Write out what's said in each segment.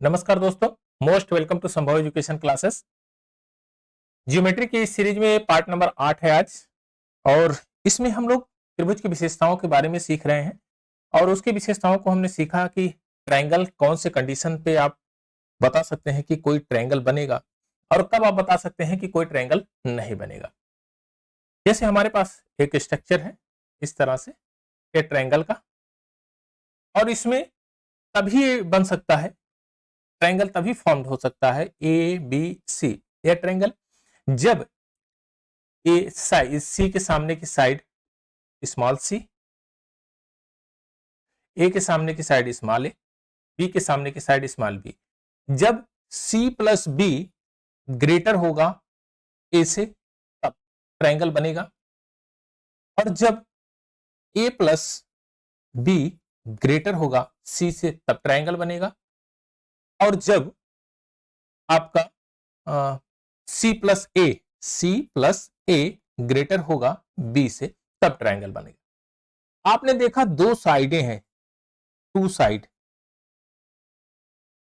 नमस्कार दोस्तों, most welcome to संभव एजुकेशन क्लासेस। ज्योमेट्री की इस सीरीज में पार्ट नंबर 8 है आज। और इसमें हम लोग त्रिभुज की विशेषताओं के बारे में सीख रहे हैं। और उसकी विशेषताओं को हमने सीखा कि ट्रायंगल कौन से कंडीशन पे आप बता सकते हैं कि कोई ट्रायंगल बनेगा और कब आप बता सकते हैं कि कोई ट्रायंगल नहीं बनेगा। जैसे हमारे पास एक स्ट्रक्चर है इस तरह से एक ट्रायंगल का, और इसमें तभी बन सकता है, ट्रायंगल तभी फॉर्म्ड हो सकता है ए बी सी। यह ट्रायंगल जब ए साइड सी के सामने की साइड स्मॉल सी, ए के सामने की साइड स्मॉल ए, बी के सामने की साइड स्मॉल बी, जब सी प्लस बी ग्रेटर होगा ए से तब ट्रायंगल बनेगा। और जब ए प्लस बी ग्रेटर होगा सी से तब ट्रायंगल बनेगा। और जब आपका सी प्लस ए ग्रेटर होगा बी से तब ट्रायंगल बनेगा। आपने देखा दो साइडें हैं, टू साइड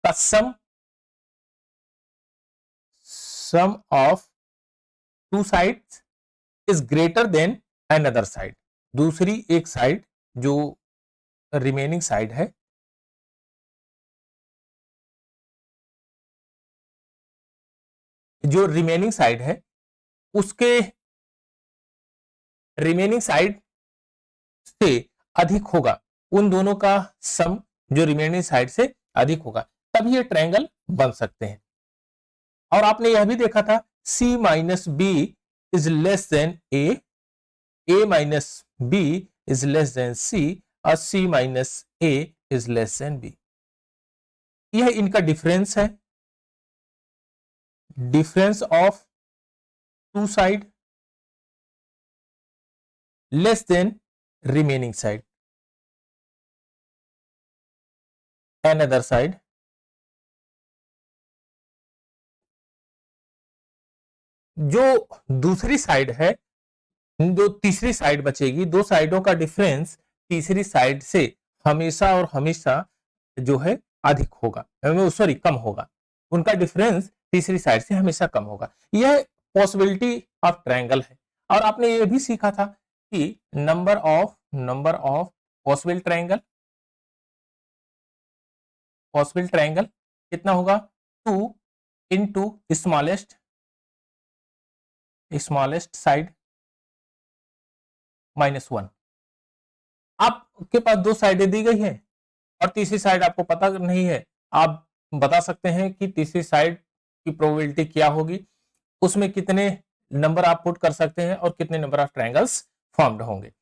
का sum of two sides is greater than another side. दूसरी एक साइड जो रिमेनिंग साइड है, जो रिमेनिंग साइड है उसके रिमेनिंग साइड से अधिक होगा, उन दोनों का सम जो रिमेनिंग साइड से अधिक होगा, तभी ये ट्रायंगल बन सकते हैं। और आपने यह भी देखा था C minus B is less than A minus B is less than C और C minus A is less than B. यह इनका डिफरेंस है, difference of two side less than remaining side another side. जो दूसरी side है, जो तीसरी side बचेगी, दो साइडों का डिफरेंस तीसरी साइड से हमेशा और हमेशा जो है अधिक होगा, सॉरी कम होगा। उनका डिफरेंस तीसरी साइड से हमेशा कम होगा। यह पॉसिबिलिटी ऑफ ट्रायंगल है। और आपने यह भी सीखा था कि नंबर ऑफ पॉसिबल ट्रायंगल कितना होगा, 2 इंटू स्मॉलेस्ट साइड -1। आपके पास दो साइडें दी गई हैं और तीसरी साइड आपको पता नहीं है, आप बता सकते हैं कि तीसरी साइड की प्रोबेबिलिटी क्या होगी, उसमें कितने नंबर आप पुट कर सकते हैं और कितने नंबर ऑफ ट्रायंगल्स फॉर्म्ड होंगे।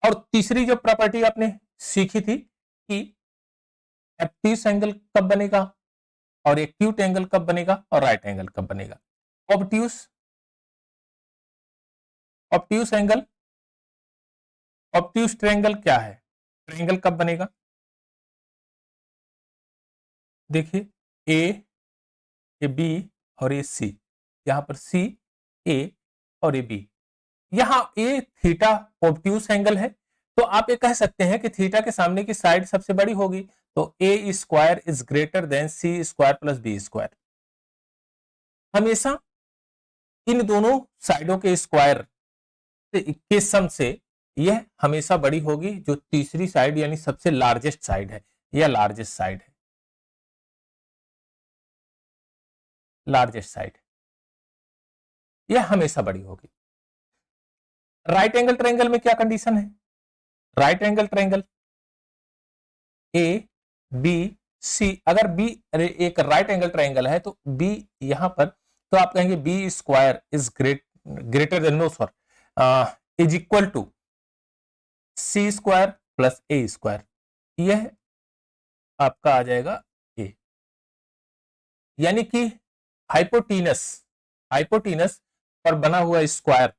और तीसरी जो प्रॉपर्टी आपने सीखी थी कि एक्यूट एंगल कब बनेगा और एक्यूट एंगल कब बनेगा और राइट एंगल कब बनेगा। Obtuse obtuse angle obtuse triangle क्या है, ट्रायंगल कब बनेगा। देखिए ए बी और ए सी, यहां पर सी ए और ए बी, यहां ए थीटा ऑब्ट्यूस एंगल है, तो आप ये कह सकते हैं कि थीटा के सामने की साइड सबसे बड़ी होगी, तो A square is greater than C square plus B square. हमेशा इन दोनों साइडों के स्क्वायर के सम से यह हमेशा बड़ी होगी जो तीसरी साइड यानी सबसे लार्जेस्ट साइड है, यह लार्जेस्ट साइड है, लार्जेस्ट साइड यह हमेशा बड़ी होगी। राइट एंगल ट्रायंगल में क्या कंडीशन है, right angle triangle A B C, अगर बी एक राइट एंगल ट्रायंगल है तो बी यहां पर, तो आप कहेंगे B square is greater than, no sorry, is equal to C square plus A square, यह आपका आ जाएगा ए। यानी कि हाइपोटीनस हाइपोटीनस पर बना हुआ स्क्वायर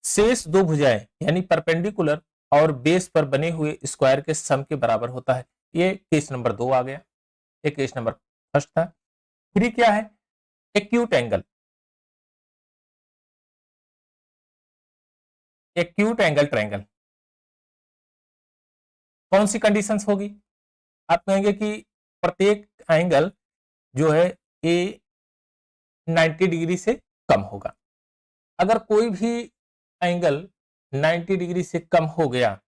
शेष दो भुजाएं यानी परपेंडिकुलर और बेस पर बने हुए स्क्वायर के सम के बराबर होता है। ये केस नंबर 2 आ गया, ये केस नंबर फर्स्ट था। फिर क्या है, acute angle, acute angle triangle कौन सी कंडीशंस होगी, आप कहेंगे कि प्रत्येक एंगल जो है ए 90 डिग्री से कम होगा। अगर कोई भी एंगल 90 डिग्री से कम हो गया,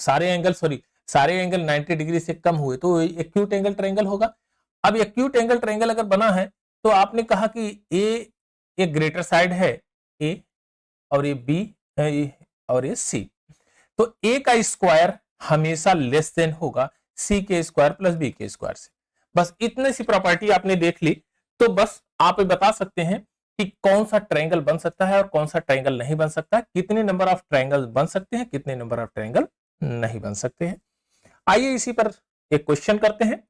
सारे एंगल 90 डिग्री से कम हुए तो एक्यूट एंगल ट्रायंगल होगा। अब एक्यूट एंगल ट्रायंगल अगर बना है तो आपने कहा कि ए एक ग्रेटर साइड है ए, और ये बी और ये सी, तो ए का स्क्वायर हमेशा लेस देन होगा सी के स्क्वायर प्लस बी के स्क्वायर से। बस इतनी सी प्रॉपर्टी आपने देख ली तो बस आप बता सकते हैं कि कौन सा ट्रायंगल बन सकता है और कौन सा ट्रायंगल नहीं बन सकता, कितने नंबर ऑफ ट्रायंगल बन सकते हैं, कितने नंबर ऑफ ट्रायंगल नहीं बन सकते हैं। आइए इसी पर एक क्वेश्चन करते हैं।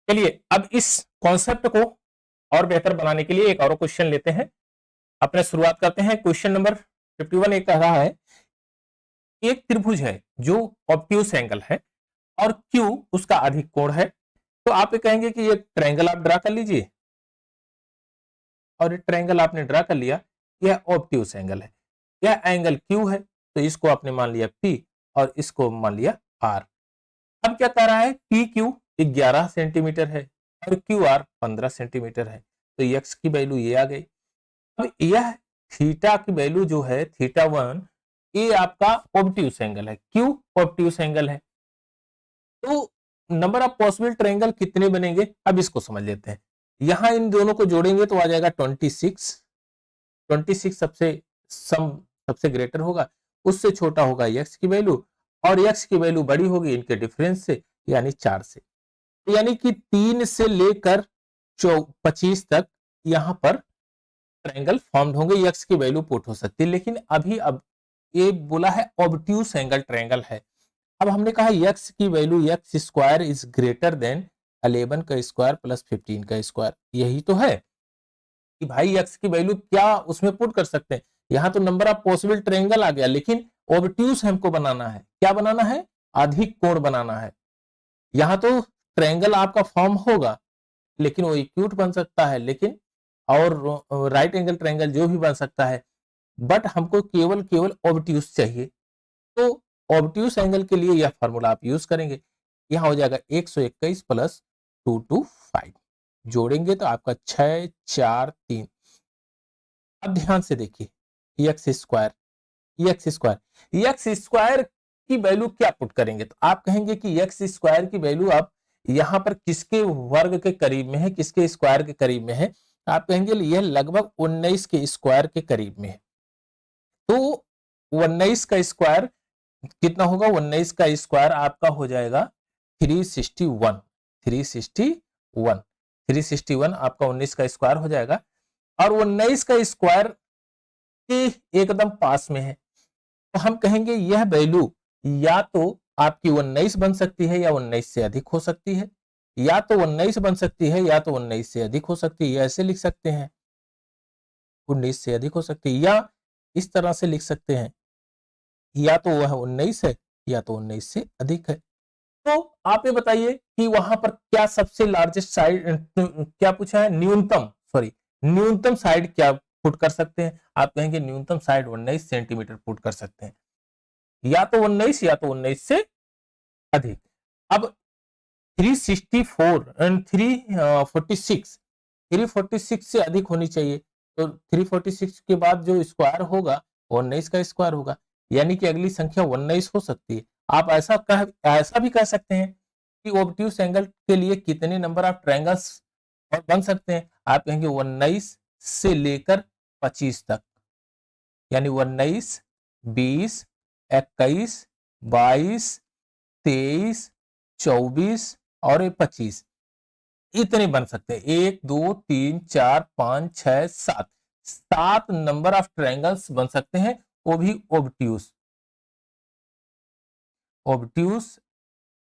चलिए अब इस कॉन्सेप्ट को और बेहतर बनाने के लिए एक और क्वेश्चन लेते हैं। अपने शुरुआत करते हैं। क्वेश्चन नंबर 51 एक कह रहा है, एक त्रिभुज है जो ऑब्ट्यूस एंगल है और क्यू उसका अधिक कोण है। तो आप ये कहेंगे कि ये ट्रायंगल आप ड्रा कर लीजिए, और ये ट्रायंगल आपने ड्रा कर लिया, यह ऑब्ट्यूस एंगल है, यह एंगल क्यू है, तो इसको आपने मान लिया पी और इसको मान लिया आर। अब क्या कह रहा है, पी क्यू 11 सेंटीमीटर है और क्यू आर 15 सेंटीमीटर है, तो एक्स की वैल्यू ये आ गई। अब यह थीटा की वैल्यू जो है थीटा 1, ये आपका ऑब्ट्यूस एंगल है, क्यू ऑब्ट्यूस एंगल है। तो नंबर ऑफ पॉसिबल ट्रायंगल कितने बनेंगे, अब इसको समझ लेते हैं। यहां इन दोनों को जोड़ेंगे तो आ जाएगा 26 सबसे ग्रेटर होगा, उससे छोटा होगा एक्स की वैल्यू, और एक्स की वैल्यू बड़ी होगी इनके डिफरेंस से, यानी 4 से। यानी कि 3 से लेकर 25 तक यहां पर ट्रायंगल फॉर्म्ड होंगे, एक्स की वैल्यू पुट हो सकती है। लेकिन अभी अब ये बोला है ऑब्ट्यूस एंगल ट्रायंगल है। अब हमने कहा एक्स की value x square is greater then 11 का स्क्वायर प्लस 15 का स्क्वायर, यही तो है कि भाई एक्स की वैल्यू क्या उसमें पुट कर सकते हैं। यहां तो नंबर ऑफ पॉसिबल ट्रायंगल आ गया, लेकिन ऑब्ट्यूस हमको बनाना है, क्या बनाना है, अधिक कोण बनाना है। यहां तो ट्रायंगल आपका फॉर्म होगा लेकिन वो एक्यूट बन सकता है, लेकिन और राइट एंगल ट्रायंगल जो भी बन सकता है, बट हमको केवल केवल ऑब्ट्यूस चाहिए। तो ऑब्ट्यूस एंगल के लिए यह फार्मूला आप यूज करेंगे। यहां हो जाएगा 121 प्लस 225, जोड़ेंगे तो आपका 6 4 3। अब ध्यान से देखिए एक्स स्क्वायर, एक्स स्क्वायर की वैल्यू क्या पुट करेंगे, तो आप कहेंगे कि एक्स स्क्वायर की वैल्यू आप यहां पर किसके वर्ग के करीब में है, किसके स्क्वायर के करीब में है, आप कहेंगे यह लगभग 19 के स्क्वायर के करीब में है। तो 19 का स्क्वायर कितना होगा, 19 का स्क्वायर आपका हो जाएगा 361, 361 आपका 19 का स्क्वायर हो जाएगा, और 19 का स्क्वायर के एकदम पास में है। तो हम कहेंगे यह वैल्यू या तो आपकी 19 बन सकती है या 19 से अधिक हो सकती है, या तो 19 बन सकती है या तो 19 से अधिक हो सकती है, ऐसे लिख सकते हैं 19 से अधिक हो सकती है, या इस तरह से लिख सकते हैं या तो वह 19 है या तो 19 से अधिक है। तो आप ये बताइए कि वहां पर क्या सबसे लार्जेस्ट साइड क्या पूछा है, न्यूनतम साइड क्या पुट कर सकते हैं, आप कहेंगे न्यूनतम साइड 19 सेंटीमीटर पुट कर सकते हैं, या तो 19 या तो 19 से अधिक। अब 364 एंड 346 से अधिक होनी चाहिए, तो 346 के बाद जो स्क्वायर होगा वो 19 का स्क्वायर होगा, यानी कि अगली संख्या 19 हो सकती है। आप ऐसा भी कह सकते हैं कि ऑब्ट्यूस एंगल के लिए कितने नंबर ऑफ ट्रायंगल्स बन सकते हैं, आप कहेंगे 19 से लेकर 25 तक, यानी 19 20 21 22 23 24 और 25, इतने बन सकते हैं। 1 2 3 4 5 6 7 नंबर ऑफ ट्रायंगल्स बन सकते हैं, वो भी ऑब्ट्यूस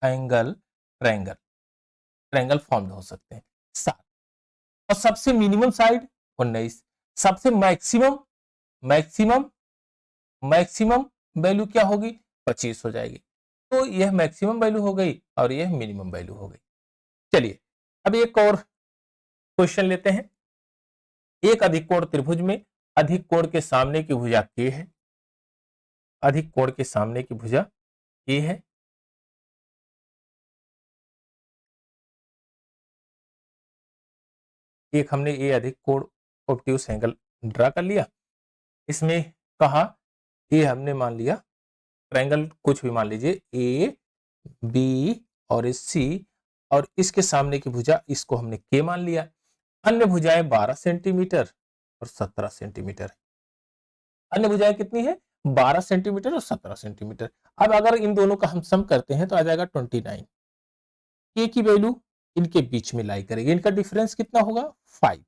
एंगल ट्रायंगल फॉर्म हो सकते हैं 7। और सबसे मिनिमम साइड 19, सबसे मैक्सिमम मैक्सिमम वैल्यू क्या होगी, 25 हो जाएगी। तो यह मैक्सिमम वैल्यू हो गई और यह मिनिमम वैल्यू हो गई। चलिए अब एक और क्वेश्चन लेते हैं। एक अधिक कोण त्रिभुज में अधिक कोण के सामने की भुजा K है, अधिक कोण के सामने की भुजा K है, एक हमने ए अधिक कोण ऑब्ट्यूस एंगल ड्रा कर लिया। इसमें कहा ये हमने मान लिया ट्रायंगल कुछ भी मान लीजिए ए बी और सी, और इसके सामने की भुजा इसको हमने के मान लिया। अन्य भुजाएं 12 सेंटीमीटर और 17 सेंटीमीटर। अन्य भुजाएं कितनी है? 12 सेंटीमीटर और 17 सेंटीमीटर। अब अगर इन दोनों का हम सम करते हैं तो आ जाएगा 29। के की वैल्यू इनके बीच में लाई करेगी, इनका डिफरेंस कितना होगा? 5।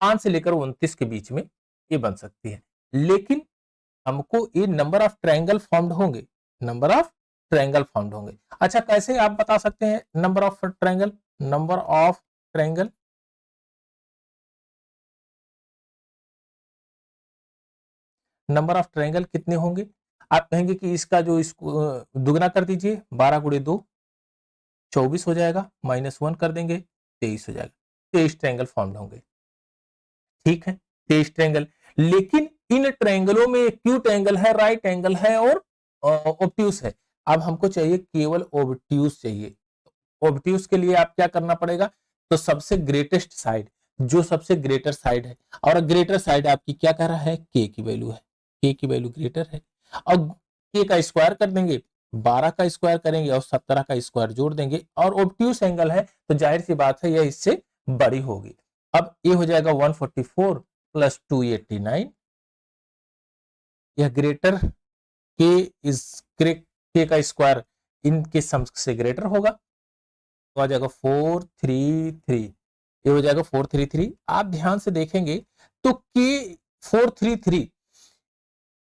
5 से लेकर 29 के बीच में ये बन सकती है। लेकिन हमको ये नंबर ऑफ ट्रायंगल फॉर्म्ड होंगे, नंबर ऑफ ट्रायंगल फॉर्म्ड होंगे। अच्छा, कैसे आप बता सकते हैं number of triangle? Number of triangle number of triangle कितने होंगे? आप कहेंगे कि इसका जो इसको दुगना कर दीजिए, 12 गुणे 2 24 हो जाएगा, -1 कर देंगे 23 हो जाएगा। 23 ट्रायंगल फॉर्म्ड होंगे। ठीक है, 23 ट्रायंगल। लेकिन इन ट्रायंगलों में एक्यूट एंगल है, राइट एंगल है और ऑब्ट्यूस है। अब हमको चाहिए केवल ऑब्ट्यूस चाहिए। ऑब्ट्यूस के लिए आप क्या करना पड़ेगा? तो सबसे ग्रेटेस्ट साइड, जो सबसे ग्रेटर साइड है, और ग्रेटर साइड आपकी क्या कर रहा है? के की वैल्यू है, के की वैल्यू ग्रेटर है। और के का स्क्वायर कर देंगे, 12 का स्क्वायर करेंगे और 17 का स्क्वायर जोड़ देंगे, और ऑब्ट्यूस एंगल है तो जाहिर सी बात है यह इससे बड़ी होगी। अब ये हो जाएगा 144 प्लस 289, यह ग्रेटर के इज के का स्क्वायर इनके सम से ग्रेटर होगा, तो आ जाएगा 433। ये हो जाएगा 433। आप ध्यान से देखेंगे तो के 433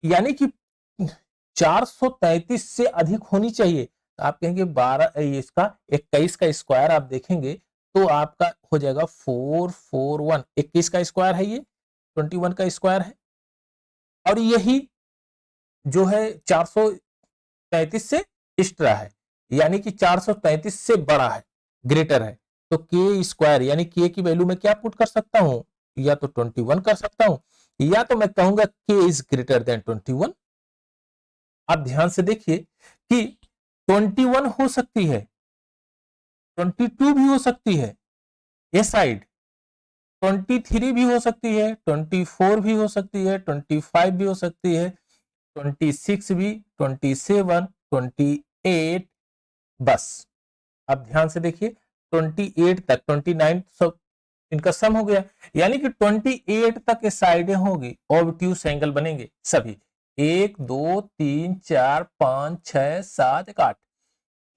यानी कि 433 से अधिक होनी चाहिए। तो आप कहेंगे 12 इसका 21 का स्क्वायर आप देखेंगे तो आपका हो जाएगा 441। 21 का स्क्वायर है, ये 21 का स्क्वायर है, और यही जो है 433 से एक्स्ट्रा है, यानी कि 433 से बड़ा है, ग्रेटर है। तो के स्क्वायर यानी के की वैल्यू में क्या पुट कर सकता हूं? या तो 21 कर सकता हूं, या तो मैं कहूंगा के इज ग्रेटर देन 21। आप ध्यान से देखिए कि 21 हो सकती है, 22 भी हो सकती है, ये साइड 23 भी हो सकती है, 24 भी हो सकती है, 25 भी हो सकती है, 26 भी, 27, 28, बस। अब ध्यान से देखिए 28 तक, 29 सब इनका सम हो गया, यानी कि 28 तक ये साइडें होगी, ऑब्ट्यूस एंगल बनेंगे सभी। 1 2 3 4 5 6 7 8।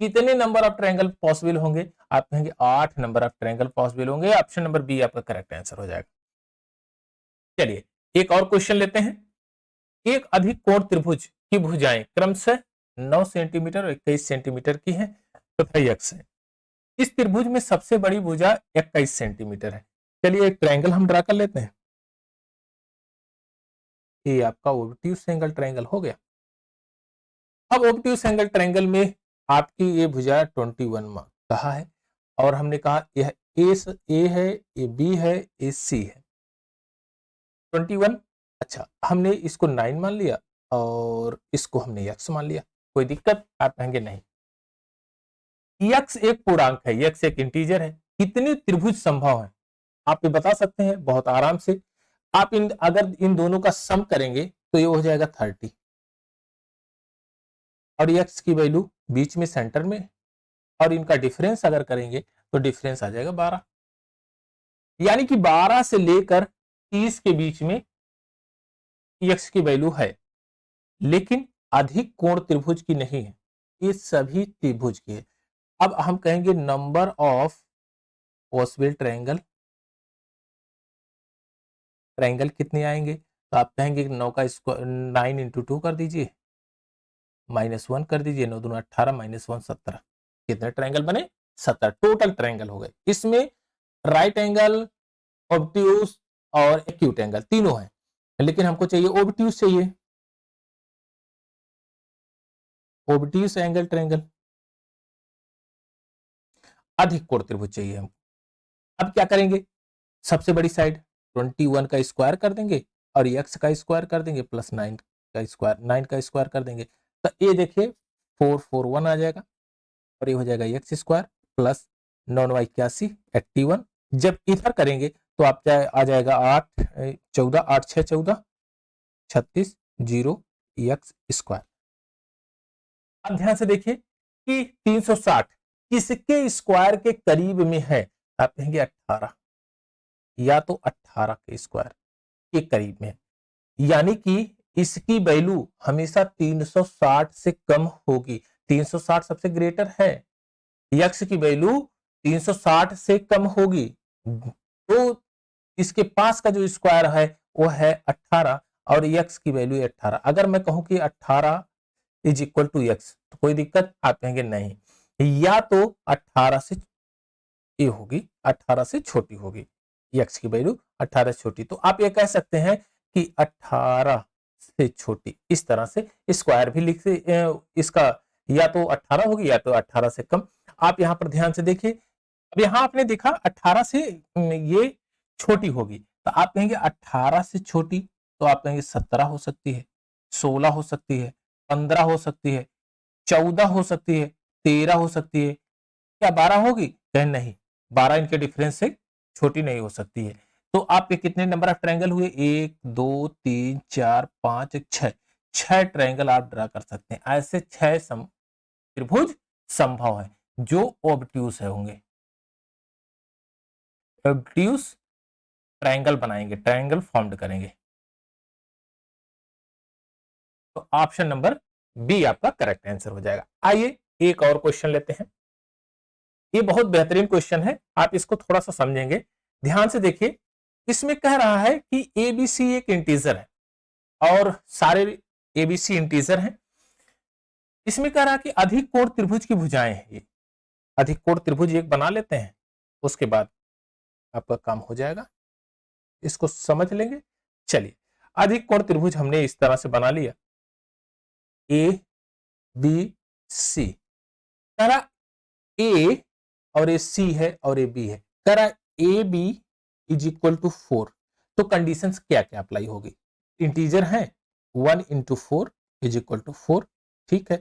कितने नंबर ऑफ ट्रायंगल पॉसिबल होंगे? आप कहेंगे 8 नंबर ऑफ ट्रायंगल पॉसिबल होंगे। ऑप्शन नंबर बी आपका करेक्ट आंसर हो जाएगा। चलिए एक और क्वेश्चन लेते हैं। एक अधिक कोण त्रिभुज की भुजाएं क्रमशः 9 सेंटीमीटर और 21 सेंटीमीटर की हैं तथा यक्ष है। इस त्रिभुज में सबसे बड़ी भुजा 21 सेंटीमीटर है। चलिए एक ट्रायंगल हम ड्रा कर लेते हैं। ये आपका ऑब्ट्यूस एंगल ट्रायंगल हो गया। अब ऑब्ट्यूस एंगल ट्रायंगल में आपकी ये भुजा 21 कहा है, और हमने कहा यह ए है, ये बी है, ये सी है। 21। अच्छा, हमने इसको 9 मान लिया और इसको हमने यक्स मान लिया। कोई दिक्कत? आप कहेंगे नहीं, यक्स एक पूर्णांक है, यक्स एक इंटीजर है। कितने त्रिभुज संभव है आप ये बता सकते हैं बहुत आराम से। आप अगर इन दोनों का सम करेंगे तो ये हो जाएगा 30, और यक्स की वैल्यू बीच में सेंटर में, और इनका डिफरेंस अगर करेंगे तो डिफरेंस आ जाएगा 12, यानी कि 12 से लेकर 30 के बीच में यक्स की वैल्यू है। लेकिन अधिक कोण त्रिभुज की नहीं है, ये सभी त्रिभुज की है। अब हम कहेंगे number of possible triangle, triangle कितने आएंगे? तो आप कहेंगे 9 का स्क्वायर 9 इंटू 2 कर दीजिए, -1 कर दीजिए, 9 दूना 18 -1 17। कितने ट्रायंगल बने? 17 टोटल ट्रायंगल हो गए। इसमें राइट एंगल, ऑब्ट्यूस और एक्यूट एंगल तीनों है, लेकिन हमको चाहिए ऑब्ट्यूस चाहिए, ऑब्ट्यूस एंगल ट्रायंगल, अधिक कोण त्रिभुज चाहिए हमको। अब क्या करेंगे? सबसे बड़ी साइड 21 का स्क्वायर कर देंगे और एक्स का स्क्वायर कर देंगे प्लस 9 का स्क्वायर, 9 का स्क्वायर कर देंगे, तो ये देखिए 441 आ जाएगा, और ये हो जाएगा एक्स स्क्वायर प्लस 9 × 81 81 जब इधर करेंगे तो आप आ जाएगा 8 14 8 6 14 36 0 एक्स स्क्वायर। अब ध्यान से देखिए कि 360 किसके स्क्वायर के करीब में है? आप कहेंगे 18, या तो 18 के स्क्वायर के करीब में है, यानी कि इसकी वैल्यू हमेशा 360 से कम होगी। 360 सबसे ग्रेटर है, यक्स की वैल्यू 360 से कम होगी, तो इसके पास का जो स्क्वायर है वो है 18 और यक्स की वैल्यू 18। अगर मैं कहूं कि 18 इज इक्वल टू एक्स तो कोई दिक्कत? आप कहेंगे नहीं, या तो 18 से ये होगी, 18 से छोटी होगी, एक्स की वैल्यू 18 से छोटी, तो आप ये कह सकते हैं कि 18 से छोटी। इस तरह से स्क्वायर भी लिख इसका या तो 18 होगी या तो 18 से कम। आप यहां पर ध्यान से देखिए, अब यहां आपने देखा 18 से ये छोटी होगी, तो आप कहेंगे 18 से छोटी, तो आप कहेंगे 17 हो सकती है, 16 हो सकती है, 15 हो सकती है, 14 हो सकती है, 13 हो सकती है, क्या 12 होगी? कहें नहीं, 12 इनके डिफरेंस से छोटी नहीं हो सकती है। तो आपके कितने नंबर ऑफ ट्रायंगल हुए? 1 2 3 4 5 6, 6 ट्रायंगल आप ड्रा कर सकते हैं। ऐसे 6 त्रिभुज संभव है जो ऑब्ट्यूज है होंगे, ऑब्ट्यूज ट्रायंगल बनाएंगे, ट्रायंगल फॉर्म्ड करेंगे। तो ऑप्शन नंबर बी आपका करेक्ट आंसर हो जाएगा। आइए एक और क्वेश्चन लेते हैं, ये बहुत बेहतरीन क्वेश्चन है, आप इसको थोड़ा सा समझेंगे, ध्यान से देखिए। इसमें कह रहा है कि एबीसी एक इंटीजर है और सारे एबीसी इंटीजर हैं। इसमें कह रहा है कि अधिक कोण त्रिभुज की भुजाएं हैं, ये अधिक कोण त्रिभुज एक बना लेते हैं, उसके बाद आपका काम हो जाएगा, इसको समझ लेंगे। चलिए, अधिक कोण त्रिभुज हमने इस तरह से बना लिया, ए बी सी, कह रहा ए और ए सी है और ए बी है, कह रहा A B is equal to 4, तो कंडीशन क्या क्या अप्लाई होगी? इंटीजर है, 1 इंटू 4 इज इक्वल टू 4, ठीक है,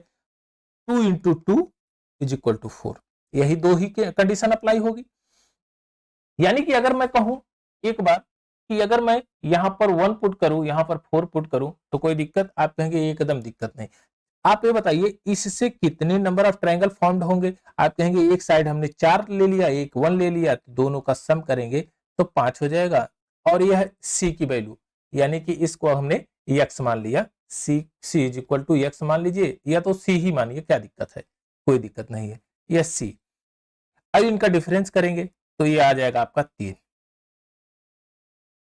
2 इंटू 2 इज इक्वल टू 4, यही दो ही कंडीशन अप्लाई होगी। यानी कि अगर मैं कहूं एक बार कि अगर मैं यहां पर 1 पुट करूं, यहां पर 4 पुट करूं, तो कोई दिक्कत? आप कहेंगे एकदम दिक्कत नहीं। आप ये बताइए इससे कितने नंबर ऑफ ट्रायंगल फॉर्म्ड होंगे? आप कहेंगे एक साइड हमने 4 ले लिया, एक 1 ले लिया, तो दोनों का सम करेंगे तो 5 हो जाएगा। और यह सी की वैल्यू, यानी कि इसको हमने एक्स मान लिया, सी इज इक्वल टू एक्स मान लीजिए, या तो सी ही मानिए, क्या दिक्कत है? कोई दिक्कत नहीं है, यह सी। अब इनका डिफरेंस करेंगे तो ये आ जाएगा आपका 3।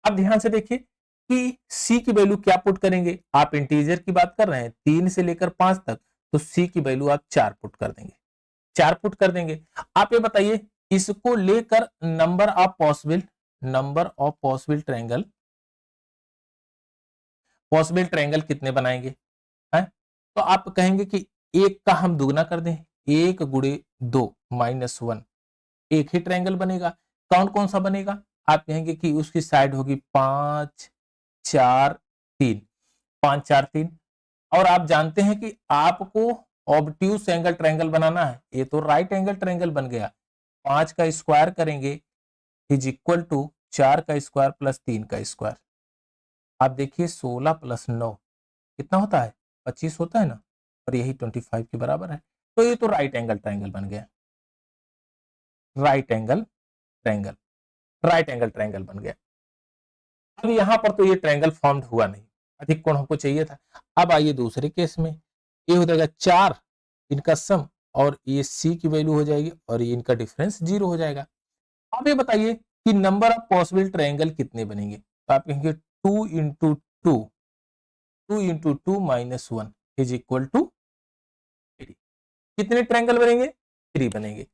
अब ध्यान से देखिए कि सी की वैल्यू क्या पुट करेंगे? आप इंटीजर की बात कर रहे हैं 3 से लेकर 5 तक, तो सी की वैल्यू आप 4 पुट कर देंगे, 4 पुट कर देंगे। आप ये बताइए इसको लेकर नंबर ऑफ पॉसिबल ट्रायंगल कितने बनाएंगे हैं? तो आप कहेंगे कि एक का हम दुगना कर दें, 1 गुणे 2 माइनस 1, एक ही ट्रायंगल बनेगा। कौन कौन सा बनेगा? आप कहेंगे कि उसकी साइड होगी 5 4 3, 5 4 3, और आप जानते हैं कि आपको ऑब्ट्यूज एंगल ट्रायंगल बनाना है, ये तो राइट एंगल ट्रायंगल बन गया। 5 का स्क्वायर करेंगे इज इक्वल टू 4 का स्क्वायर प्लस 3 का स्क्वायर। आप देखिए 16 प्लस 9 कितना होता है? 25 होता है ना, और यही 25 के बराबर है। तो ये तो राइट एंगल ट्रायंगल बन गया, right angle triangle, right angle triangle बन गया। अब यहां पर तो ये ट्रायंगल फॉर्म्ड हुआ नहीं, अधिक कोण हमको चाहिए था। अब आइए दूसरे केस में, ये हो जाएगा 4 इनका सम, और ये सी की वैल्यू हो जाएगी, और ये इनका डिफरेंस 0 हो जाएगा। अब ये बताइए कि नंबर ऑफ पॉसिबल ट्रायंगल कितने बनेंगे? तो आप कहेंगे 2 इंटू 2, 2 इंटू 2 माइनस 1 इज इक्वल टू 3। कितने ट्रायंगल बनेंगे? 3 बनेंगे।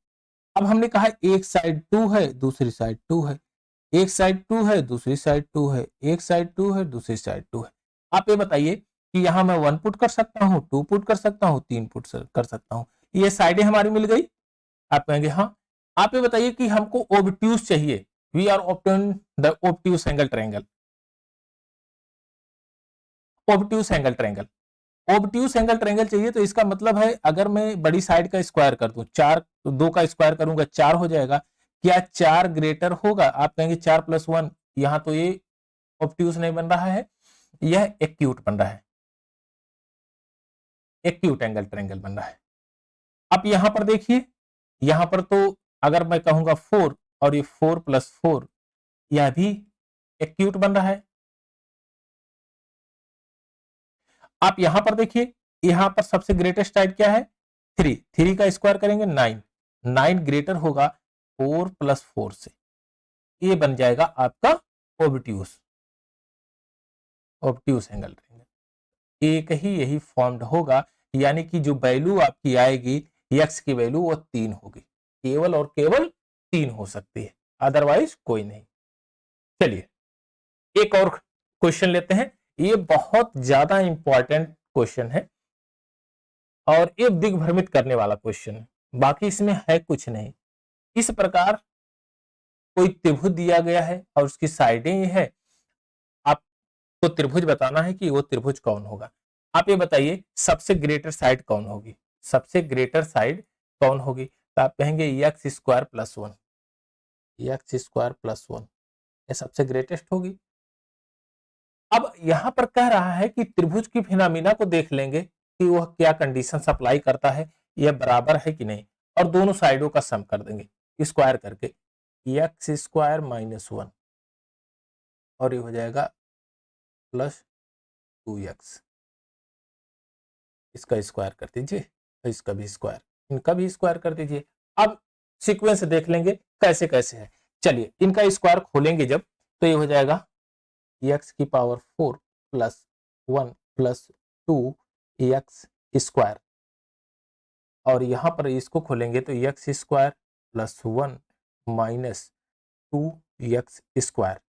अब हमने कहा एक साइड 2 है, दूसरी साइड 2 है, एक साइड 2 है, दूसरी साइड 2 है, एक साइड 2 है, दूसरी साइड 2 है। आप ये बताइए कि यहां मैं 1 पुट कर सकता हूं, 2 पुट कर सकता हूं, 3 पुट कर सकता हूं, ये साइडें हमारी मिल गई? आप कहेंगे हाँ। आप ये बताइए कि हमको ऑब्ट्यूज चाहिए, we are obtain the obtuse angle triangle, obtuse angle triangle, obtuse angle triangle चाहिए, तो इसका मतलब है अगर मैं बड़ी साइड का स्क्वायर कर दूं, 4 2 का स्क्वायर करूंगा 4 हो जाएगा, क्या 4 ग्रेटर होगा? आप कहेंगे 4 + 1, यहां तो ये ऑब्ट्यूज नहीं बन रहा है, यह एक्यूट बन रहा है, एक्यूट एंगल ट्रायंगल बन रहा है। अब यहां पर देखिए, यहां पर तो अगर मैं कहूंगा 4 और ये 4 + 4, यह भी एक्यूट बन रहा है। आप यहां पर देखिए, यहां पर सबसे ग्रेटेस्ट साइड क्या है? 3, 3 का स्क्वायर करेंगे 9, 9 ग्रेटर होगा 4 + 4 से, ये बन जाएगा आपका ऑब्ट्यूज, ऑब्ट्यूज एंगल ट्रायंगल। एक ही यही फॉर्म्ड होगा, यानी कि जो वैल्यू आपकी आएगी एक्स की वैल्यू वो 3 होगी, केवल और केवल 3 हो सकती है, अदरवाइज कोई नहीं। चलिए एक और क्वेश्चन लेते हैं, ये बहुत ज्यादा इंपॉर्टेंट क्वेश्चन है और ये दिग्भ्रमित करने वाला क्वेश्चन है, बाकी इसमें है कुछ नहीं। इस प्रकार कोई त्रिभुज दिया गया है और उसकी साइडें ये है, आपको त्रिभुज बताना है कि वो त्रिभुज कौन होगा। आप ये बताइए सबसे ग्रेटर साइड कौन होगी, सबसे ग्रेटर साइड कौन होगी? तो आप कहेंगे x square plus 1, x square plus 1 ये सबसे ग्रेटेस्ट होगी। अब यहां पर कह रहा है कि त्रिभुज की फिनोमिना को देख लेंगे कि वह क्या कंडीशन अप्लाई करता है, यह बराबर है कि नहीं, और दोनों साइडों का सम कर देंगे स्क्वायर करके, एक्स स्क्वायर माइनस 1 और ये हो जाएगा +2x, इसका स्क्वायर कर दीजिए, इसका भी स्क्वायर, इनका भी स्क्वायर कर दीजिए। अब सीक्वेंस देख लेंगे कैसे कैसे है। चलिए इनका स्क्वायर खोलेंगे जब, तो ये हो जाएगा एक्स की पावर 4 + 1 + 2 एक्स स्क्वायर, और यहां पर इसको खोलेंगे तो x square plus 1 minus 2x square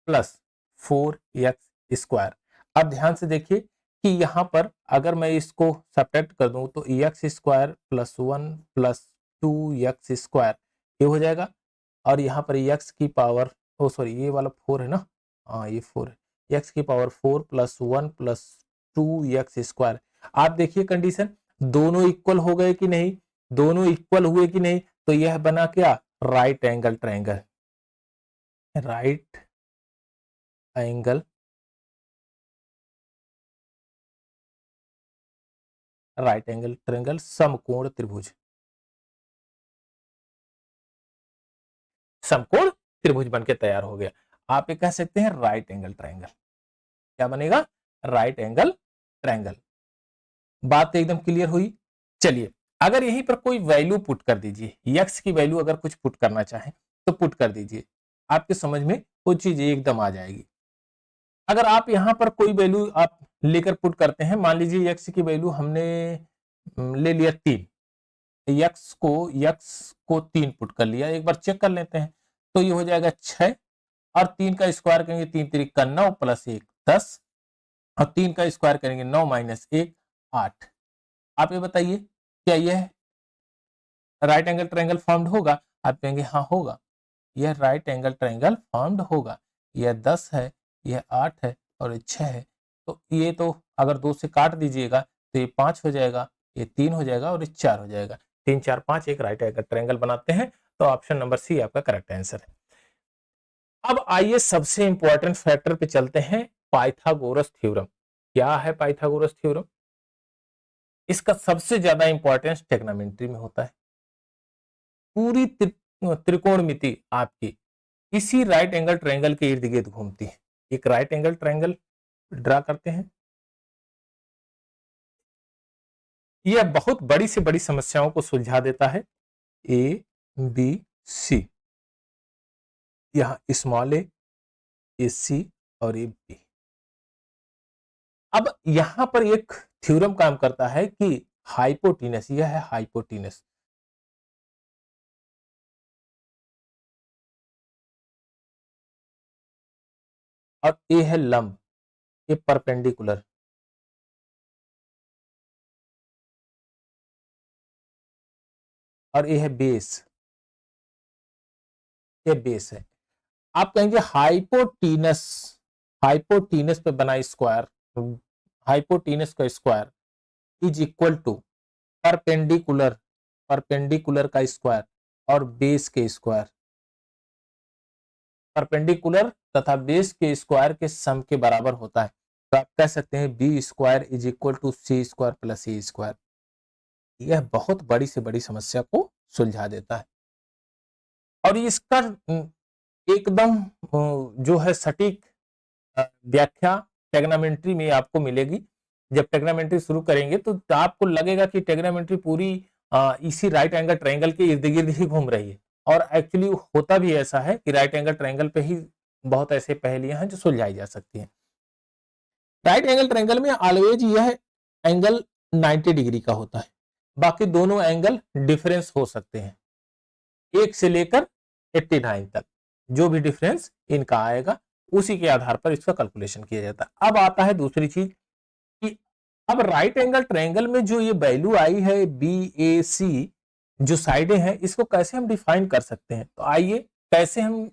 plus 4x square. अब ध्यान से देखिए कि यहां पर अगर मैं इसको सब्ट्रैक्ट कर दूं तो x square plus 1 + 2x square ये हो जाएगा, और यहाँ पर एक्स की पावर, ओ सॉरी ये वाला 4 है ना, हाँ ये 4 है, एक्स की पावर 4 + 1 + 2x स्क्वायर। आप देखिए कंडीशन दोनों इक्वल हो गए कि नहीं, दोनों इक्वल हुए कि नहीं, तो यह बना क्या? Right angle triangle, right angle right angle triangle समकोण त्रिभुज, समकोण त्रिभुज बनके तैयार हो गया। आप ये कह सकते हैं राइट एंगल ट्रायंगल, क्या बनेगा? Right angle triangle. बात तो एकदम क्लियर हुई। चलिए अगर यहीं पर कोई वैल्यू पुट कर दीजिए, यक्स की वैल्यू अगर कुछ पुट करना चाहें तो पुट कर दीजिए, आपके समझ में वो चीज एकदम आ जाएगी। अगर आप यहां पर कोई वैल्यू आप लेकर पुट करते हैं, मान लीजिए यक्स की वैल्यू हमने ले लिया 3, यक्स को 3 पुट कर लिया, एक बार चेक कर लेते हैं, तो ये हो जाएगा 6, और 3 का स्क्वायर करेंगे 3 3 का 9 + 1 10, और 3 का स्क्वायर करेंगे 9 - 1 8। आप ये बताइए क्या यह राइट एंगल ट्रायंगल फॉर्म्ड होगा? आप कहेंगे हाँ होगा, यह राइट एंगल ट्रायंगल फॉर्म्ड होगा। यह 10 है, यह 8 है और ये 6 है, तो ये तो अगर 2 से काट दीजिएगा तो ये 5 हो जाएगा, ये 3 हो जाएगा और ये 4 हो जाएगा। 3 4 5 एक राइट एंगल ट्रायंगल बनाते हैं, तो ऑप्शन नंबर सी आपका करेक्ट आंसर है। अब आइए सबसे इंपॉर्टेंट फैक्टर पे चलते हैं, पाइथागोरस थ्योरम। क्या है पाइथागोरस थ्योरम? इसका सबसे ज्यादा इंपॉर्टेंस ट्रिग्नोमेट्री में होता है। पूरी त्रिकोणमिति आपकी इसी राइट एंगल ट्रायंगल के इर्द गिर्द घूमती है। एक राइट एंगल ट्रायंगल ड्रा करते हैं, यह बहुत बड़ी से बड़ी समस्याओं को सुलझा देता है। ए बी सी, यहां स्मॉल ए सी और ए बी। अब यहां पर एक थ्योरम काम करता है कि हाइपोटीनस, यह है हाइपोटीनस, और ए है लंब, ये परपेंडिकुलर, और ये है बेस, ये बेस है। आप कहेंगे हाइपोटीनस, हाइपोटीनस पे बना स्क्वायर, हाइपोटीनस का square is equal to perpendicular, perpendicular का स्क्वायर, और बेस के स्क्वायर, परपेंडिकुलर तथा बेस के स्क्वायर के सम के बराबर होता है। तो आप कह सकते हैं B square is equal to C square plus A square. यह बहुत बड़ी से बड़ी समस्या को सुलझा देता है और इसका एकदम जो है सटीक व्याख्या ट्रिग्नोमेट्री में आपको मिलेगी। जब ट्रिग्नोमेट्री शुरू करेंगे तो आपको लगेगा कि ट्रिग्नोमेट्री पूरी इसी राइट एंगल ट्रायंगल के इर्द गिर्द ही घूम रही है और एक्चुअली होता भी ऐसा है कि राइट एंगल ट्रायंगल पे ही बहुत ऐसे पहेलियां हैं जो सुलझाई जा सकती हैं। राइट एंगल ट्रायंगल में ऑलवेज यह एंगल 90 डिग्री का होता है, बाकी दोनों एंगल डिफरेंस हो सकते हैं, 1 से लेकर 89 तक जो भी डिफरेंस इनका आएगा उसी के आधार पर इसका कैलकुलेशन किया जाता है। अब आता है दूसरी चीज कि अब राइट एंगल ट्रायंगल में जो ये वैल्यू आई है बी ए सी जो साइडें हैं इसको कैसे हम डिफाइन कर सकते हैं। तो आइए कैसे हम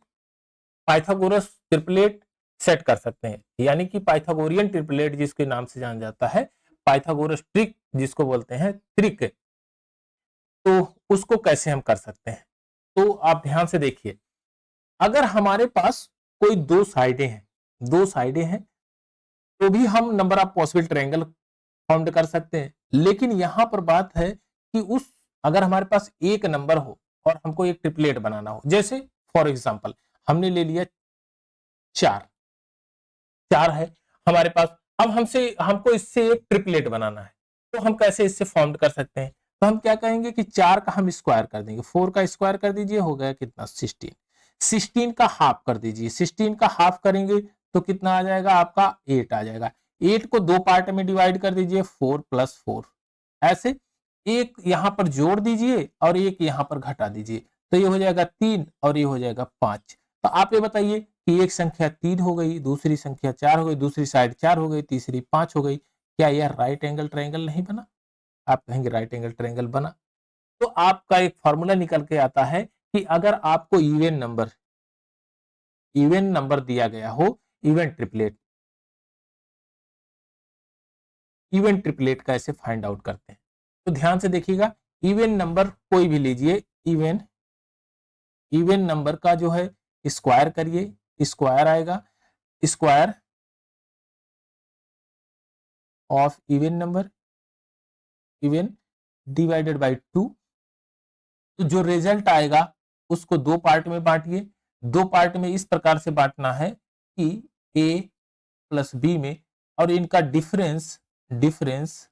पाइथागोरस ट्रिपलेट सेट कर सकते हैं, यानी कि पाइथागोरियन ट्रिपलेट जिसके नाम से जाना जाता है, पाइथागोरस ट्रिक जिसको बोलते हैं ट्रिक, तो उसको कैसे हम कर सकते हैं। तो आप ध्यान से देखिए, अगर हमारे पास कोई दो साइडें हैं तो भी हम number of possible triangle found कर सकते हैं। लेकिन यहां पर बात है कि उस अगर हमारे पास एक नंबर हो और हमको एक ट्रिपलेट बनाना हो, जैसे फॉर एग्जांपल हमने ले लिया 4, 4 है हमारे पास, अब हमको इससे एक ट्रिपलेट बनाना है, तो हम कैसे इससे फॉर्म कर सकते हैं। तो हम क्या कहेंगे कि 4 का हम स्क्वायर कर देंगे, 4 का स्क्वायर कर दीजिए, हो गया कितना 16, 16 का हाफ कर दीजिए, 16 का हाफ करेंगे तो कितना आ जाएगा आपका 8 आ जाएगा, 8 को 2 पार्ट में डिवाइड कर दीजिए, 4 प्लस 4, ऐसे एक यहां पर जोड़ दीजिए और एक यहां पर घटा दीजिए, तो ये हो जाएगा 3 और ये हो जाएगा 5। तो आप ये बताइए कि एक संख्या 3 हो गई, दूसरी संख्या 4 हो गई, दूसरी साइड 4 हो गई, तीसरी 5 हो गई, क्या यह राइट एंगल ट्रायंगल नहीं बना। आप कहेंगे राइट एंगल ट्रायंगल बना। तो आपका एक फॉर्मूला निकल के आता है कि अगर आपको इवन नंबर दिया गया हो, इवन ट्रिपलेट, इवन ट्रिपलेट कैसे फाइंड आउट करते हैं। तो ध्यान से देखिएगा, इवन नंबर कोई भी लीजिए, इवन इवन नंबर का जो है स्क्वायर करिए, स्क्वायर आएगा, square of even number, even divided by 2, तो जो रिजल्ट आएगा उसको 2 पार्ट में बांटिए, 2 पार्ट में इस प्रकार से बांटना है कि ए प्लस बी में, और इनका डिफरेंस डिफरेंस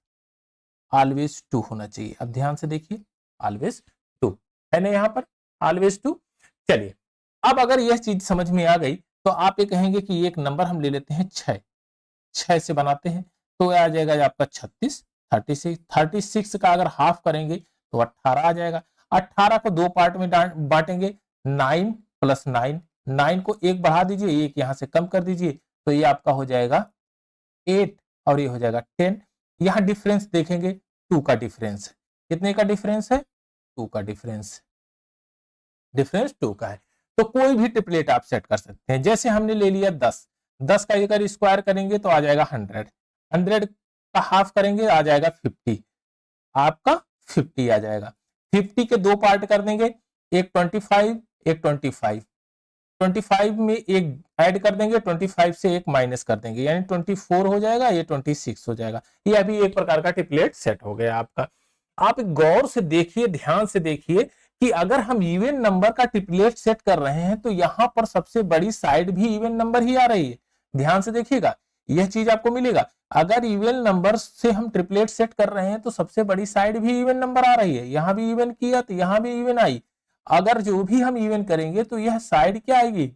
ऑलवेज 2 होना चाहिए। अब ध्यान से देखिए, ऑलवेज 2 है ना यहाँ पर, ऑलवेज 2। चलिए, अब अगर यह चीज समझ में आ गई तो आप ये कहेंगे कि एक नंबर हम ले लेते हैं 6, 6 से बनाते हैं, तो आ जाएगा आपका 36, 36, 36 का अगर हाफ करेंगे तो 18 आ जाएगा, 18 को 2 पार्ट में बांटेंगे, 9 प्लस 9, 9 को एक बढ़ा दीजिए, एक यहां से कम कर दीजिए, तो ये आपका हो जाएगा 8 और ये हो जाएगा 10। यहां डिफरेंस देखेंगे, 2 का डिफरेंस है, कितने का डिफरेंस है, 2 का डिफरेंस, डिफरेंस 2 का है। तो कोई भी ट्रिपलेट आप सेट कर सकते हैं, जैसे हमने ले लिया 10, 10 का अगर स्क्वायर करेंगे तो आ जाएगा 100, 100 का हाफ करेंगे आ जाएगा 50, आपका 50 आ जाएगा, 50 के 2 पार्ट कर देंगे, एक 25, एक 25, 25 में एक ऐड कर देंगे, 25 से एक माइनस कर देंगे, यानी 24 हो जाएगा, ये 26 हो जाएगा। ये अभी एक प्रकार का ट्रिपलेट सेट हो गया आपका। आप गौर से देखिए, ध्यान से देखिए कि अगर हम इवन नंबर का ट्रिपलेट सेट कर रहे हैं तो यहां पर सबसे बड़ी साइड भी इवन नंबर ही आ रही है। ध्यान से देखिएगा, यह चीज आपको मिलेगा। अगर इवन नंबर से हम ट्रिपलेट सेट कर रहे हैं तो सबसे बड़ी साइड भी इवन नंबर आ रही है, यहां भी इवन किया तो यहां भी इवन आई। अगर जो भी हम इवन करेंगे तो यह साइड क्या आएगी,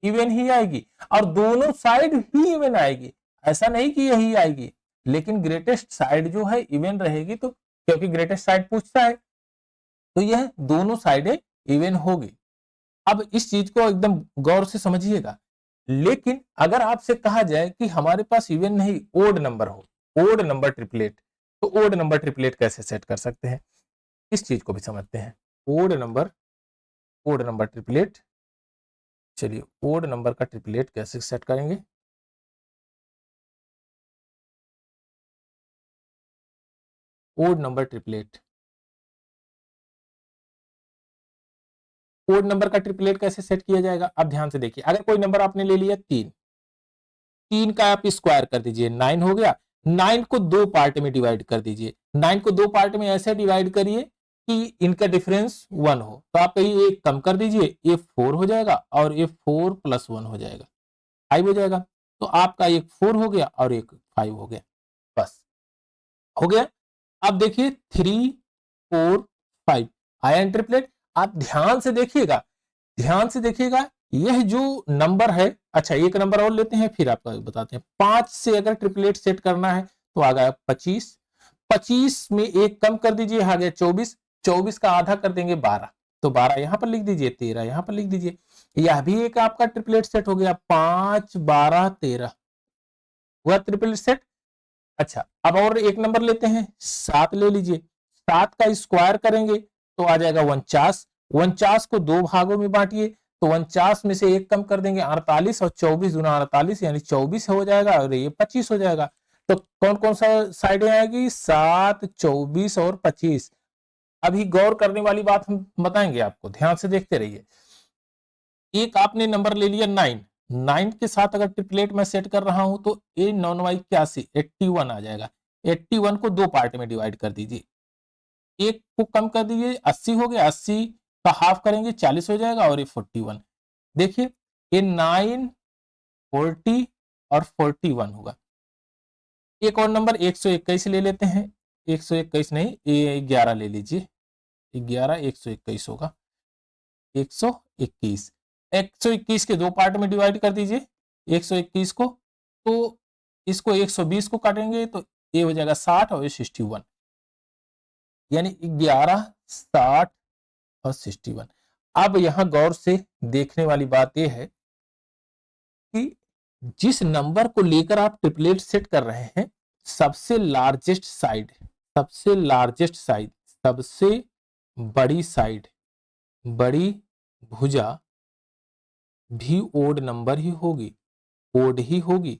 इवन ही आएगी, और दोनों साइड ही इवन आएगी। ऐसा नहीं कि यही आएगी, लेकिन ग्रेटेस्ट साइड जो है इवन रहेगी, तो क्योंकि ग्रेटेस्ट साइड पूछता है तो यह दोनों साइडें इवन होगी। अब इस चीज को एकदम गौर से समझिएगा। लेकिन अगर आपसे कहा जाए कि हमारे पास इवन नहीं ओड नंबर हो, ओड नंबर ट्रिपलेट, तो ओड नंबर ट्रिपलेट कैसे सेट कर सकते हैं, इस चीज को भी समझते हैं। ओड नंबर ट्रिपलेट, चलिए ओड नंबर का ट्रिपलेट कैसे सेट करेंगे। Odd number triplet, odd number का ट्रिपलेट कैसे सेट किया जाएगा, अब ध्यान से देखिए। अगर कोई नंबर आपने ले लिया 3, 3 का आप स्क्वायर कर दीजिए, 9 हो गया। 9 को 2 पार्ट में डिवाइड कर दीजिए। 9 को 2 पार्ट में ऐसे डिवाइड करिए कि इनका डिफरेंस 1 हो, तो आप ये एक कम कर दीजिए, ये 4 हो जाएगा और ये 4 + 1 हो जाएगा, 5 हो जाएगा। तो आपका एक 4 हो गया और एक 5 हो गया, बस हो गया। अब देखिए 3 4 5 आया ट्रिपलेट। आप ध्यान से देखिएगा, ध्यान से देखिएगा, यह जो नंबर है, अच्छा एक नंबर और लेते हैं फिर आपको बताते हैं। 5 से अगर ट्रिपलेट सेट करना है तो आ गया 25, 25 में एक कम कर दीजिए, आ गया 24, 24 का आधा कर देंगे 12, तो 12 यहां पर लिख दीजिए, 13 यहां पर लिख दीजिए। यह भी एक आपका ट्रिपलेट सेट हो गया, 5 12 13 हुआ ट्रिपलेट सेट। अच्छा अब और एक नंबर लेते हैं, 7 ले लीजिए। 7 का स्क्वायर करेंगे तो आ जाएगा 49, 49 को 2 भागों में बांटिए, तो 49 में से एक कम कर देंगे 48, और 24 दूना 48 यानी 24 हो जाएगा, और ये 25 हो जाएगा। तो कौन कौन सा साइडें आएगी, 7 24 और 25। अभी गौर करने वाली बात हम बताएंगे आपको, ध्यान से देखते रहिए। एक आपने नंबर ले लिया 9, 9 के साथ अगर ट्रिपलेट में सेट कर रहा हूं तो ए 9 9 81 81 आ जाएगा। 81 को 2 पार्ट में डिवाइड कर दीजिए, एक को कम कर दीजिए, 80 हो गया, 80 का हाफ करेंगे 40 हो जाएगा, और ये 41। देखिए ये 9 40 और 41 होगा। एक और नंबर 121 ले लेते हैं, 121 नहीं, ये 11 ले लीजिए, 11 121 होगा, 121। 121 के 2 पार्ट में डिवाइड कर दीजिए 121 को, तो इसको 120 को काटेंगे तो ये हो जाएगा 60 और ये 61, यानी 11 60 और 61। अब यहां गौर से देखने वाली बात यह है कि जिस नंबर को लेकर आप ट्रिपलेट सेट कर रहे हैं, सबसे लार्जेस्ट साइड, सबसे लार्जेस्ट साइड, सबसे बड़ी साइड, बड़ी भुजा भी ओड नंबर ही होगी, ओड ही होगी।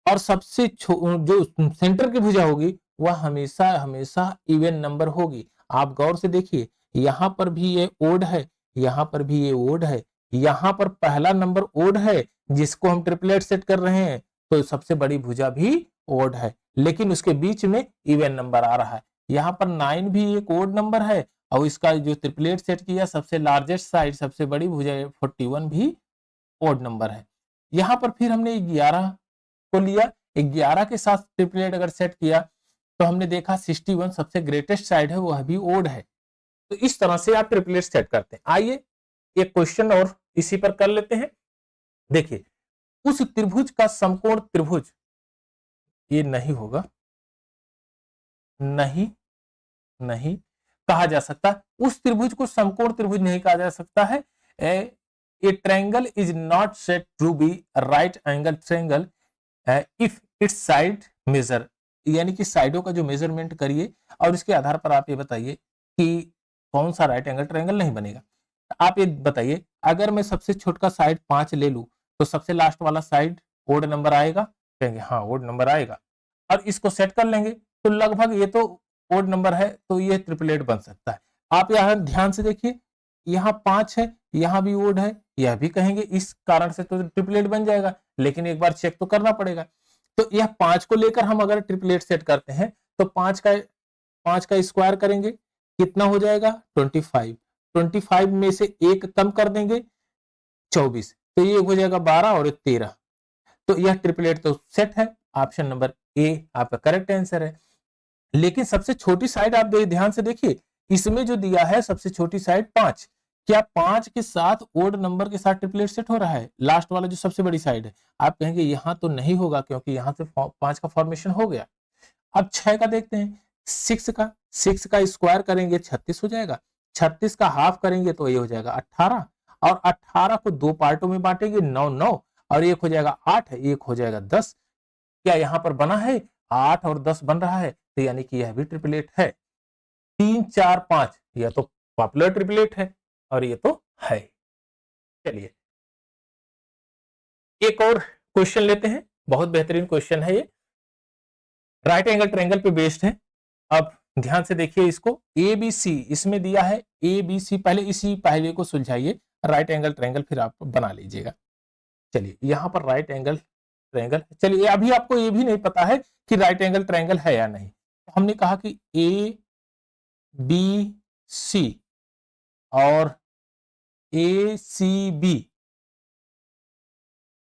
और सबसे जो सेंटर की भुजा होगी वह हमेशा हमेशा इवन नंबर होगी। आप गौर से देखिए, यहां पर भी ये ओड है, यहां पर भी ये ओड है, यहां पर पहला नंबर ओड है जिसको हम ट्रिपलेट सेट कर रहे हैं, तो सबसे बड़ी भुजा भी ओड है, लेकिन उसके बीच में इवन नंबर आ रहा है। यहां पर 9 भी एक ओड नंबर है, और इसका जो ट्रिपलेट सेट किया सबसे लार्जेस्ट साइड, सबसे बड़ी भुजा 41 भी ओड नंबर है। यहां पर फिर हमने 11 को लिया, 11 के साथ ट्रिपलेट अगर सेट किया तो हमने देखा 61 सबसे ग्रेटेस्ट साइड है, वह भी ओड है। तो इस तरह से आप ट्रिपलेट सेट करते हैं। आइए एक क्वेश्चन और इसी पर कर लेते हैं। देखिए उस त्रिभुज का समकोण त्रिभुज, ये नहीं होगा, नहीं नहीं कहा जा सकता, उस त्रिभुज को समकोण त्रिभुज नहीं कहा जा सकता है। A triangle is not set to be right angle triangle if its side measure, यानी कि साइडों का जो मेजरमेंट करिए और इसके आधार पर आप ये बताइए कि कौन सा राइट एंगल ट्रायंगल नहीं बनेगा। आप ये बताइए, अगर मैं सबसे छोटा साइड 5 ले लूं तो सबसे लास्ट वाला साइड ओड नंबर आएगा, कहेंगे हाँ ओड नंबर आएगा, और इसको सेट कर लेंगे तो लगभग ये तो ओड नंबर है, तो ये ट्रिपलेट बन सकता है। आप यहां ध्यान से देखिए, यहाँ 5 है, यहाँ भी ओड है, यह भी कहेंगे इस कारण से तो ट्रिपलेट बन जाएगा, लेकिन एक बार चेक तो करना पड़ेगा। तो यह 5 को लेकर हम अगर ट्रिपलेट सेट करते हैं तो 5 का स्क्वायर करेंगे, कितना हो जाएगा 25, 25 में से एक कम कर देंगे 24, तो ये हो जाएगा 12 और 13। तो यह ट्रिपलेट तो सेट है, ऑप्शन नंबर ए आपका करेक्ट आंसर है। लेकिन सबसे छोटी साइड आप ध्यान से देखिए, इसमें जो दिया है सबसे छोटी साइड 5, क्या 5 के साथ ओड नंबर के साथ ट्रिपलेट सेट हो रहा है, लास्ट वाला जो सबसे बड़ी साइड है? आप कहेंगे यहां तो नहीं होगा क्योंकि यहां से 5 का फॉर्मेशन हो गया। अब 6 का देखते हैं, 6 का स्क्वायर करेंगे 36 हो जाएगा, 36 का हाफ करेंगे तो ये हो जाएगा 18, और 18 को 2 पार्टों में बांटेंगे 9 9, और एक हो जाएगा 8, एक हो जाएगा 10। क्या यहां पर बना है 8 और 10 बन रहा है, तो यानी कि यह भी ट्रिपलेट है। 3 4 5 यह तो पॉपुलर ट्रिपलेट है, और ये तो है। चलिए एक और क्वेश्चन लेते हैं, बहुत बेहतरीन क्वेश्चन है ये, राइट एंगल ट्रायंगल पे बेस्ड है। अब ध्यान से देखिए इसको, ए बी सी इसमें दिया है, ए बी सी, पहले इसी पहले को सुलझाइए, राइट एंगल ट्रायंगल फिर आप बना लीजिएगा। चलिए यहां पर राइट एंगल ट्रायंगल, चलिए अभी आपको ये भी नहीं पता है कि राइट एंगल ट्रायंगल है या नहीं, तो हमने कहा कि ए बी सी और A C B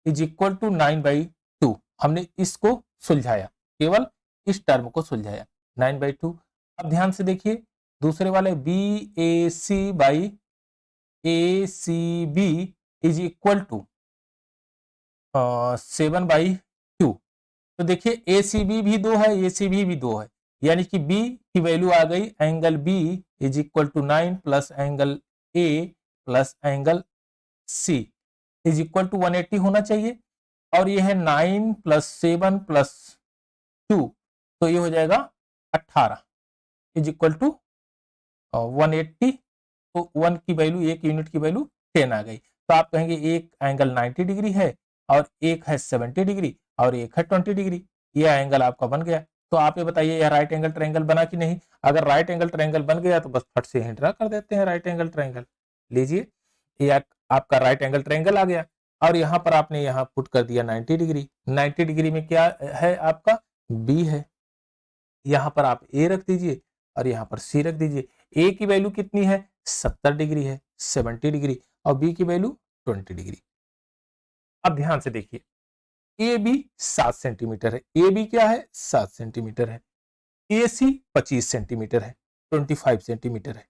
is equal to 9/2, हमने इसको सुलझाया, केवल इस टर्म को सुलझाया 9/2। अब ध्यान से देखिए दूसरे वाले B A C by A C B is equal to 7/2। तो देखिए ए सी बी भी 2 है, ए सी बी भी 2 है, यानी कि बी की वैल्यू आ गई, angle B is equal to 9 plus angle A plus angle C is equal to 180 होना चाहिए, और ये है 9 प्लस 7 प्लस 2, तो ये हो जाएगा 18 इज इक्वल टू 180। तो 1 की वैल्यू, एक यूनिट की वैल्यू 10 आ गई। तो आप कहेंगे एक एंगल 90 डिग्री है और एक है 70 डिग्री और एक है 20 डिग्री, ये एंगल आपका बन गया। तो आप ये बताइए यह राइट एंगल ट्रायंगल बना कि नहीं? अगर राइट एंगल ट्रायंगल बन गया तो बस फट से यहीं ड्रा कर देते हैं राइट एंगल ट्रायंगल। लीजिए ये आपका राइट एंगल ट्रायंगल आ गया, और यहाँ पर आपने यहाँ पुट कर दिया 90 डिग्री। 90 डिग्री में क्या है आपका? बी है। यहाँ पर आप ए रख दीजिए और यहाँ पर सी रख दीजिए। ए की वैल्यू कितनी है? 70 डिग्री है, 70 डिग्री, और बी की वैल्यू 20 डिग्री। अब ध्यान से देखिए ए बी 7 सेंटीमीटर है, ए बी क्या है? 7 सेंटीमीटर है। ए सी 25 सेंटीमीटर है, 25 सेंटीमीटर है।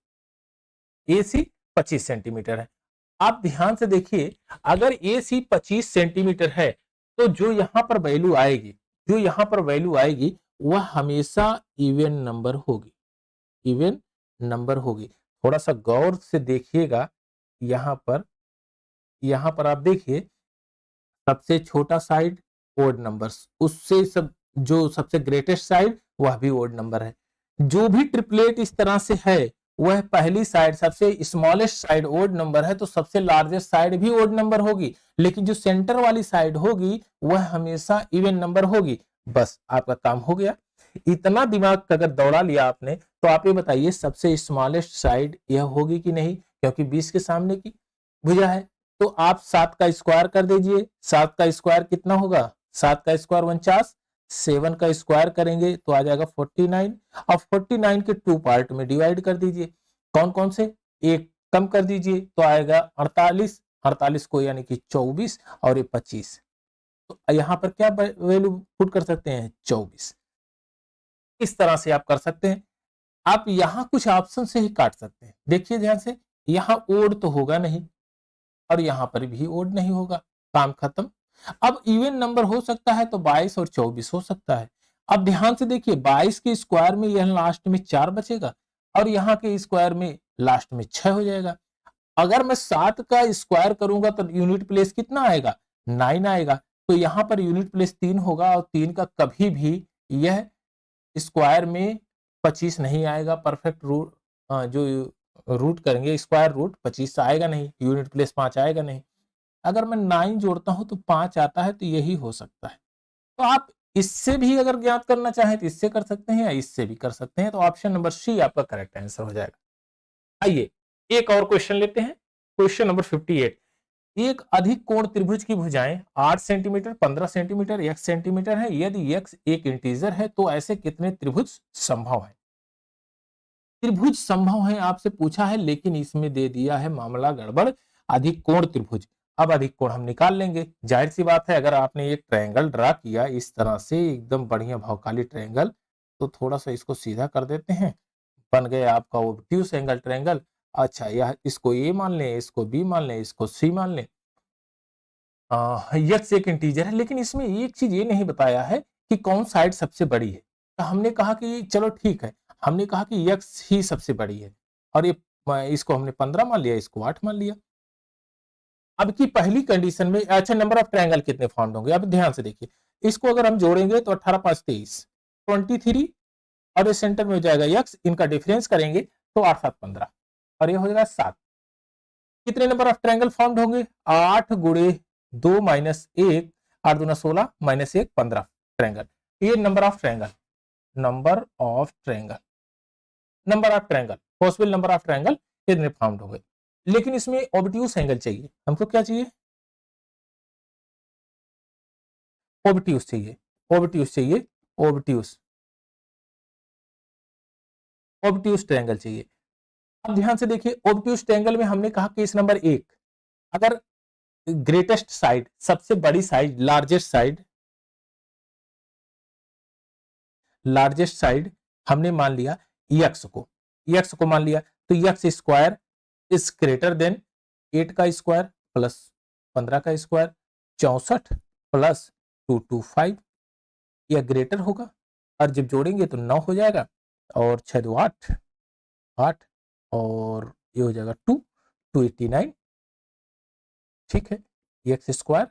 ए सी 25 सेंटीमीटर है। आप ध्यान से देखिए अगर ए सी 25 सेंटीमीटर है तो जो यहां पर वैल्यू आएगी, जो यहां पर वैल्यू आएगी वह हमेशा इवन नंबर होगी, इवन नंबर होगी। थोड़ा सा गौर से देखिएगा, यहां पर आप देखिए सबसे छोटा साइड ओड नंबर्स, उससे सब जो सबसे ग्रेटेस्ट साइड वह भी ओड नंबर है। जो भी ट्रिपलेट इस तरह से है वह पहली साइड सबसे स्मॉलेस्ट साइड ओड नंबर है तो सबसे लार्जेस्ट साइड भी ओड नंबर होगी, लेकिन जो सेंटर वाली साइड होगी वह हमेशा इवन नंबर होगी। बस आपका काम हो गया। इतना दिमाग अगर दौड़ा लिया आपने तो आप ये बताइए सबसे स्मॉलेस्ट साइड यह होगी कि नहीं, क्योंकि 20 के सामने की भुजा है। तो आप 7 का स्क्वायर कर दीजिए, 7 का स्क्वायर कितना होगा? 7 का स्क्वायर 49, 7 का स्क्वायर करेंगे तो आ जाएगा 49। अब 49 के 2 पार्ट में डिवाइड कर दीजिए, कौन कौन से? एक कम कर दीजिए तो आएगा 48, 48 को यानी कि 24 और ये 25, तो यहाँ पर क्या वैल्यू पुट कर सकते हैं? 24। इस तरह से आप कर सकते हैं। आप यहाँ कुछ ऑप्शन से ही काट सकते हैं, देखिए ध्यान से, यहाँ ओड तो होगा नहीं और यहां पर भी ओड नहीं होगा, काम खत्म। अब इवन नंबर हो सकता है तो 22 और 24 हो सकता है। अब ध्यान से देखिए 22 के स्क्वायर में यह लास्ट में 4 बचेगा और यहाँ के स्क्वायर में लास्ट में 6 हो जाएगा। अगर मैं 7 का स्क्वायर करूंगा तो यूनिट प्लेस कितना आएगा? 9 आएगा। तो यहाँ पर यूनिट प्लेस 3 होगा और 3 का कभी भी यह स्क्वायर में 25 नहीं आएगा। परफेक्ट रूट जो रूट करेंगे स्क्वायर रूट 25 आएगा नहीं, यूनिट प्लेस 5 आएगा नहीं। अगर मैं 9 जोड़ता हूं तो 5 आता है, तो यही हो सकता है। तो आप इससे भी अगर ज्ञात करना चाहें तो इससे कर सकते हैं या इससे भी कर सकते हैं। तो ऑप्शन नंबर सी आपका करेक्ट आंसर हो जाएगा। आइए एक और क्वेश्चन लेते हैं, क्वेश्चन नंबर 58। एक अधिक कोण त्रिभुज की भुजाएं 8 सेंटीमीटर, 15 सेंटीमीटर, x सेंटीमीटर है। यदि x एक इंटीजर है तो ऐसे कितने त्रिभुज संभव है? त्रिभुज संभव है आपसे पूछा है, लेकिन इसमें दे दिया है मामला गड़बड़, अधिक कोण त्रिभुज। अब अधिक कोण हम निकाल लेंगे, जाहिर सी बात है। अगर आपने एक ट्रायंगल ड्रा किया इस तरह से एकदम बढ़िया भौकाली ट्रायंगल, तो थोड़ा सा इसको सीधा कर देते हैं, बन गया आपका ओब्ट्यूस एंगल ट्रायंगल। अच्छा यह इसको ए मान लें, इसको बी मान लें, इसको सी मान लें। यक्स एक इंटीजर है, लेकिन इसमें एक चीज ये नहीं बताया है कि कौन साइड सबसे बड़ी है। तो हमने कहा कि चलो ठीक है, हमने कहा कि यक्स ही सबसे बड़ी है और ये इसको हमने 15 मान लिया, इसको 8 मान लिया। अब की पहली कंडीशन में अच्छा नंबर ऑफ ट्रायंगल कितने फाउंड होंगे? अब ध्यान से देखिए, इसको अगर हम जोड़ेंगे तो 18 5 23 23 और ये सेंटर में हो जाएगा यक्स, इनका डिफरेंस करेंगे तो 8 7 15 और ये हो जाएगा 7। कितने नंबर ऑफ ट्रायंगल फाउंड होंगे? 8 गुणे 2 माइनस 1, 8 दूना 16 माइनस 1 15 ट्रायंगल। ये number of triangle, number of triangle. Number of triangle, possible number of triangle इतने फाउंड हो गए। लेकिन इसमें ऑब्ट्यूज एंगल चाहिए, हमको क्या चाहिए, ऑब्ट्यूज चाहिए, ऑब्ट्यूज चाहिए, ऑब्ट्यूज, ऑब्ट्यूज ट्रायंगल चाहिए। अब ध्यान से देखिए, ऑब्ट्यूज ट्रायंगल में हमने कहा केस नंबर 1, अगर ग्रेटेस्ट साइड, सबसे बड़ी साइड, लार्जेस्ट साइड हमने मान लिया यक्स को मान लिया, तो x square is greater then 8 का स्क्वायर प्लस 15 का स्क्वायर, 64 प्लस 225, यह ग्रेटर होगा, और जब जोड़ेंगे तो 9 हो जाएगा, और 6 2 8, 8 और ये हो जाएगा 2, 289, ठीक है, एक्स स्क्वायर।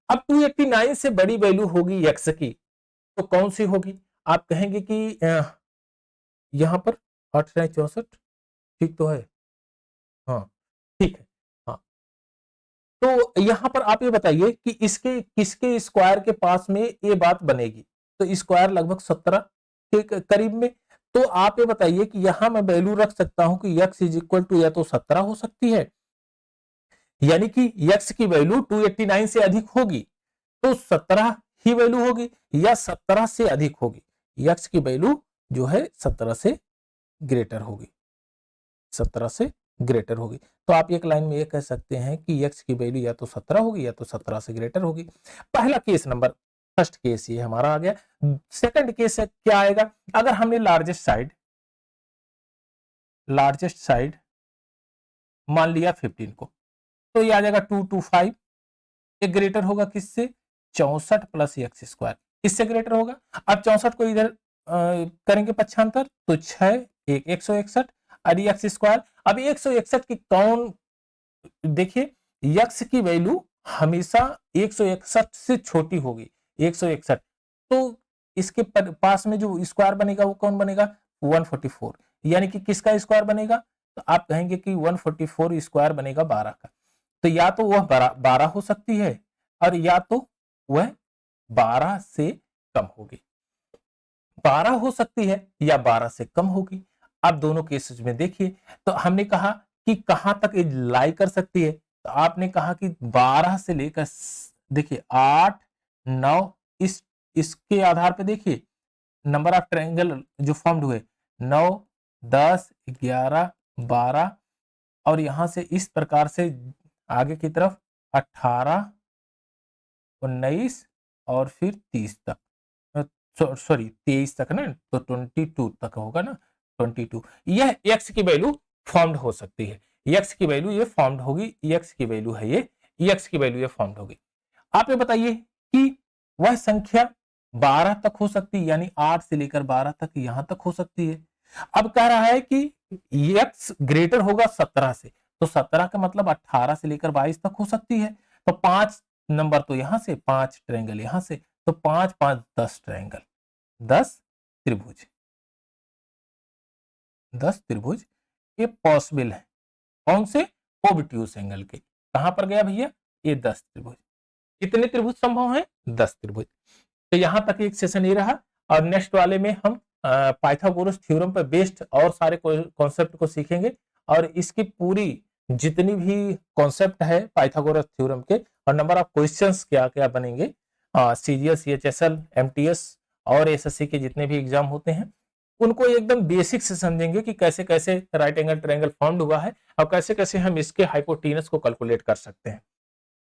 अब 289 से बड़ी वैल्यू होगी एक्स की, तो कौन सी होगी, आप कहेंगे कि यहां पर 8 64, ठीक तो है, हाँ ठीक है, हाँ, तो यहां पर आप ये बताइए कि इसके किसके स्क्वायर के पास में ये बात बनेगी, तो स्क्वायर लगभग 17 के करीब में, तो आप ये बताइए कि यहां मैं वैल्यू रख सकता हूं कि x इज इक्वल टू या तो 17 हो सकती है, यानी कि x की वैल्यू 289 से अधिक होगी, तो 17 ही वैल्यू होगी, या 17 से अधिक होगी, x की वैल्यू जो है 17 से ग्रेटर होगी, 17 से ग्रेटर होगी। तो आप एक लाइन में ये कह सकते हैं कि x की वैल्यू या तो 17 होगी या तो 17 से ग्रेटर होगी। पहला केस नंबर, फर्स्ट केस ये हमारा आ गया। सेकंड केस क्या आएगा, अगर हमने लार्जेस्ट साइड मान लिया 15 को, तो ये आ जाएगा 225, ये ग्रेटर होगा किससे, 64 प्लस एक्स स्क्वायर, इससे ग्रेटर होगा। अब 64 को इधर करेंगे पक्षांतर, तो 6 1 161 और एक्स स्क्वायर। अब 161 की कौन, देखिए यक्स की वैल्यू हमेशा 161 से छोटी होगी, 161, तो इसके पास में जो स्क्वायर बनेगा वो कौन बनेगा, 144, यानी कि किसका स्क्वायर बनेगा, तो आप कहेंगे कि 144 स्क्वायर बनेगा 12 का, तो या तो वह 12 हो सकती है, और या तो वह 12 से कम होगी, 12 हो सकती है या 12 से कम होगी। आप दोनों केसेस में देखिए, तो हमने कहा कि कहां तक लाई कर सकती है, तो आपने कहा कि 12 से लेकर देखिए 8 9, इसके आधार पे देखिए नंबर ऑफ ट्रायंगल जो फॉर्म्ड हुए 9 10 11 12, और यहां से इस प्रकार से आगे की तरफ 18 19 और फिर 30 तक, सॉरी 23 तक ना, तो 22 तक होगा ना, 22, यह x की वैल्यू फॉर्म्ड हो सकती है, x की वैल्यू ये फॉर्म्ड होगी, x की वैल्यू है ये, x की वैल्यू ये फॉर्म्ड होगी। आप ये बताइए कि वह संख्या 12 तक हो सकती है, यानी 8 से लेकर 12 तक यहां तक हो सकती है। अब कह रहा है कि x ग्रेटर होगा 17 से, तो 17 का मतलब 18 से लेकर 22 तक हो सकती है, तो 5 नंबर तो यहां से, 5 ट्रायंगल यहां से, तो 5 5 10 ट्रायंगल, 10 त्रिभुज, 10 त्रिभुज ये पॉसिबल है, कौन से, ऑब्ट्यूज एंगल के। कहां पर गया भैया, ये 10 त्रिभुज, कितने त्रिभुज संभव है, 10 त्रिभुज। तो यहां तक एक सेशन ये रहा, और नेक्स्ट वाले में हम पाइथागोरस थ्योरम पर बेस्ड और सारे कॉन्सेप्ट को सीखेंगे, और इसकी पूरी जितनी भी कॉन्सेप्ट है पाइथागोरस थ्योरम के, और नंबर ऑफ क्वेश्चंस क्या क्या बनेंगे, सीजीएल सीएचएसएल एमटीएस और एसएससी के जितने भी एग्जाम होते हैं, उनको एकदम बेसिक से समझेंगे कि कैसे कैसे राइट एंगल ट्रायंगल फॉर्म्ड हुआ है, और कैसे कैसे हम इसके हाइपोटेनस को कैलकुलेट कर सकते हैं।